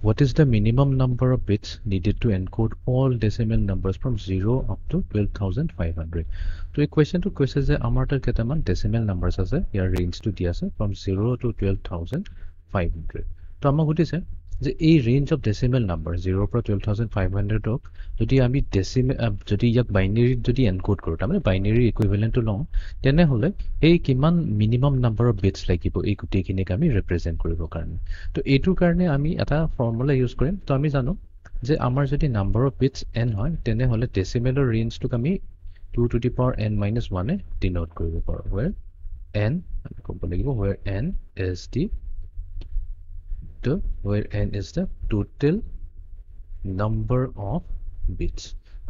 what is the minimum number of bits needed to encode all decimal numbers from 0 up to 12,500? So এই কোৱেশ্চনটো কৈছে যে আমাৰ তাত কেইটামান decimal numbers আছে, ইয়াৰ ৰেঞ্জটো দিয়া আছে from 0 to 12,500. তো আমাক সুধিছে যে এই ৰেঞ্জ অফ decimal number 0 পৰা 12,500 ক যদি আমি যদি ইয়াক বাইনাৰীত যদি এনকোড কৰোঁ, তাৰমানে বাইনাৰী ইকুইভেলেণ্টটো লওঁ, তেনেহ'লে এই কিমান মিনিমাম নাম্বাৰ অফ বিটছ লাগিব এই গোটেইখিনিক আমি ৰিপ্ৰেজেণ্ট কৰিবৰ কাৰণে। তো এইটোৰ কাৰণে আমি এটা ফৰ্মুলা ইউজ কৰিম। তো আমি জানো যে আমাৰ যদি নাম্বাৰ অফ বিটছ n হয়, তেনেহ'লে ডেচিমেলৰ ৰেঞ্জটোক আমি 2 to the power n minus 1 denote কৰিব পাৰোঁ, where n আমি ক'ব লাগিব where n is the total number of bits.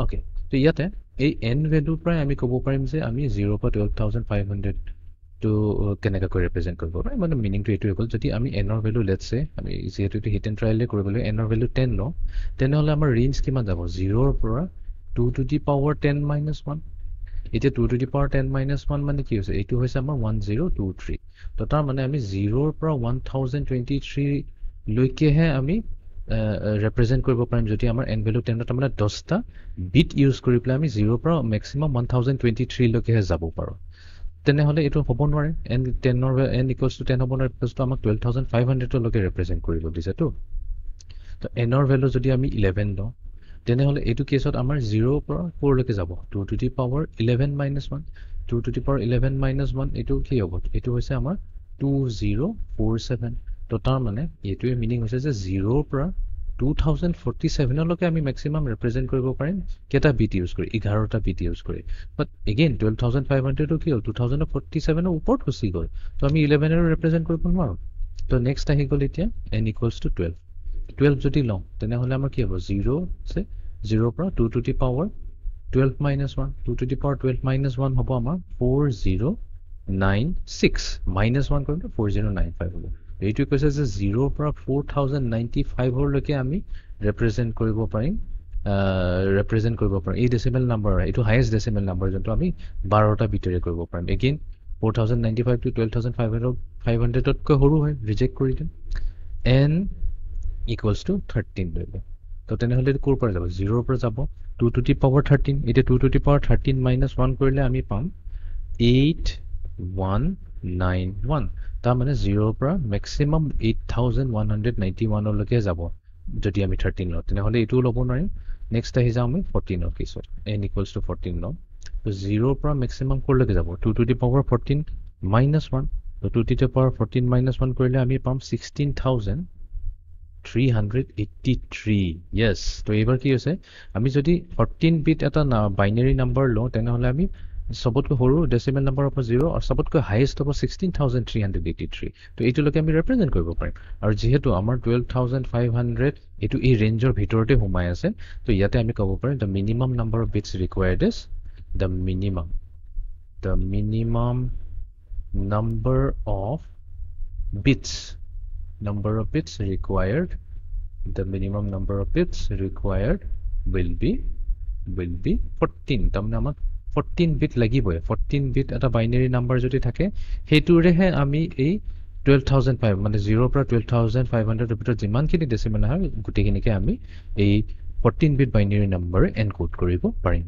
Okay, তো ইয়াতে এই n ভ্যালুৰ পৰা আমি ক'ব পাৰিম যে আমি 0 পৰা 12,500 to কেনেকৈ ৰিপ্ৰেজেণ্ট কৰিব পাৰোঁ। মানে মিনিংটো এইটো হ'ল, যদি আমি n ৰ ভ্যালু লেটছ সে আমি যিহেতু এইটো হিট এণ্ড ট্ৰায়েলে কৰিবলৈ n ৰ ভ্যালু 10 লওঁ, তেনেহ'লে আমাৰ ৰেঞ্জ কিমান যাব? 0 ৰ পৰা 2 to the power 10 minus 1. এতিয়া 2 to the power 10 minus 1 মানে কি হৈছে? এইটো হৈছে আমাৰ 1023। তো তাৰ মানে আমি 0 ৰ পৰা 1023 লৈকেহে আমি ৰিপ্ৰেজেণ্ট কৰিব পাৰিম যদি আমাৰ n ভ্যালু 10 তাৰমানে 10টা বিট ইউজ কৰি পেলাই আমি 0 ৰ পৰা মেক্সিমাম 1023 লৈকেহে যাব পাৰোঁ। তেনেহ'লে এইটো হ'ব নোৱাৰে, n ইকুৱেলছ টু 10 হ'ব নোৱাৰে, বিকজ তো আমাক 12,500 লৈকে ৰিপ্ৰেজেণ্ট কৰিব দিছেতো। তো n ৰ ভ্যালু যদি আমি 11 লওঁ, তেনেহ'লে এইটো কেছত আমাৰ 0 পৰা 4 লৈকে যাব, 2 to the power 11 minus 1, 2 to the power 11 minus 1, এইটো কি হ'ব? এইটো হৈছে আমাৰ 2047। তো তাৰ মানে এইটোৱে মিনিং হৈছে যে 0 পৰা 2047 লৈকে আমি মেক্সিমাম ৰিপ্ৰেজেণ্ট কৰিব পাৰিম কেইটা বিট ইউজ কৰি? 11টা বিট ইউজ কৰি। বাট এগেইন 12,500 কি হ'ল? 2047 ওপৰত গুচি গ'ল, তো আমি 11 ৰিপ্ৰেজেণ্ট কৰিব নোৱাৰোঁ। তো নেক্সট আহি গ'ল এতিয়া n ইকুৱেলছ টু 12 যদি লওঁ, তেনেহ'লে আমাৰ কি হ'ব? 0 পৰা 2 to the power 12 minus 1, 2 to the power 12 minus 1 হ'ব আমাৰ 4096, minus 1 কৰিলে 4095 হ'ব। এইটো কৈছে যে 0 পৰা 4095 লৈকে আমি ৰিপ্ৰেজেণ্ট কৰিব পাৰিম এই ডেচিমেল নাম্বাৰ, এইটো হাইয়েষ্ট ডেচিমেল নাম্বাৰ যোনটো আমি 12টা বিটেৰে কৰিব পাৰিম। এগেইন 4095 to 12,500তকৈ সৰু হয়, ৰিজেক্ট কৰি দিম। n ইকুৱেলছ টু 13 লৈ লওঁ। তো তেনেহ'লে এইটো ক'ৰ পৰা যাব? 0 পৰা যাব 2 to the power 13। এতিয়া 2 to the power 13 minus 1 কৰিলে আমি পাম 8191। তাৰ মানে 0 পৰা মেক্সিমাম 8191 লৈকে যাব যদি আমি 13 লওঁ, তেনেহ'লে এইটোও ল'ব নোৱাৰিম। নেক্সট আহি যাওঁ আমি 14ৰ কেছত, n ইকুৱেলছ টু 14 লওঁ। তো 0 পৰা মেক্সিমাম ক'লৈকে যাব? 2 to the power 14 minus 1। তো 2 to the power 14 minus 1 কৰিলে আমি পাম 16,383। য়েছ। তো এইবাৰ কি হৈছে? আমি যদি 14 বিট এটা বাইনাৰী নাম্বাৰ লওঁ, তেনেহ'লে আমি সবতকৈ সৰু ডেচিমেল নাম্বাৰ হ'ব 0 আৰু সবতকৈ হাইয়েষ্ট হ'ব 16,383। তো এইটোলৈকে আমি ৰিপ্ৰেজেণ্ট কৰিব পাৰিম। আৰু যিহেতু আমাৰ 12,500 এইটো এই ৰেঞ্জৰ ভিতৰতে সোমাই আছে, তো ইয়াতে আমি ক'ব পাৰিম the minimum number of bits required is the minimum number of bits required, the minimum number of bits required will be 14। তাৰমানে আমাক 14 বিট লাগিবই। 14 বিট এটা বাইনাৰী নাম্বাৰ যদি থাকে, সেইটোৰেহে আমি এই 12,500 মানে 0 পৰা 12,500ৰ ভিতৰত যিমানখিনি ডেচিমেল হয় গোটেইখিনিকে আমি এই 14 বিট বাইনাৰী নাম্বাৰে এনকোড কৰিব পাৰিম।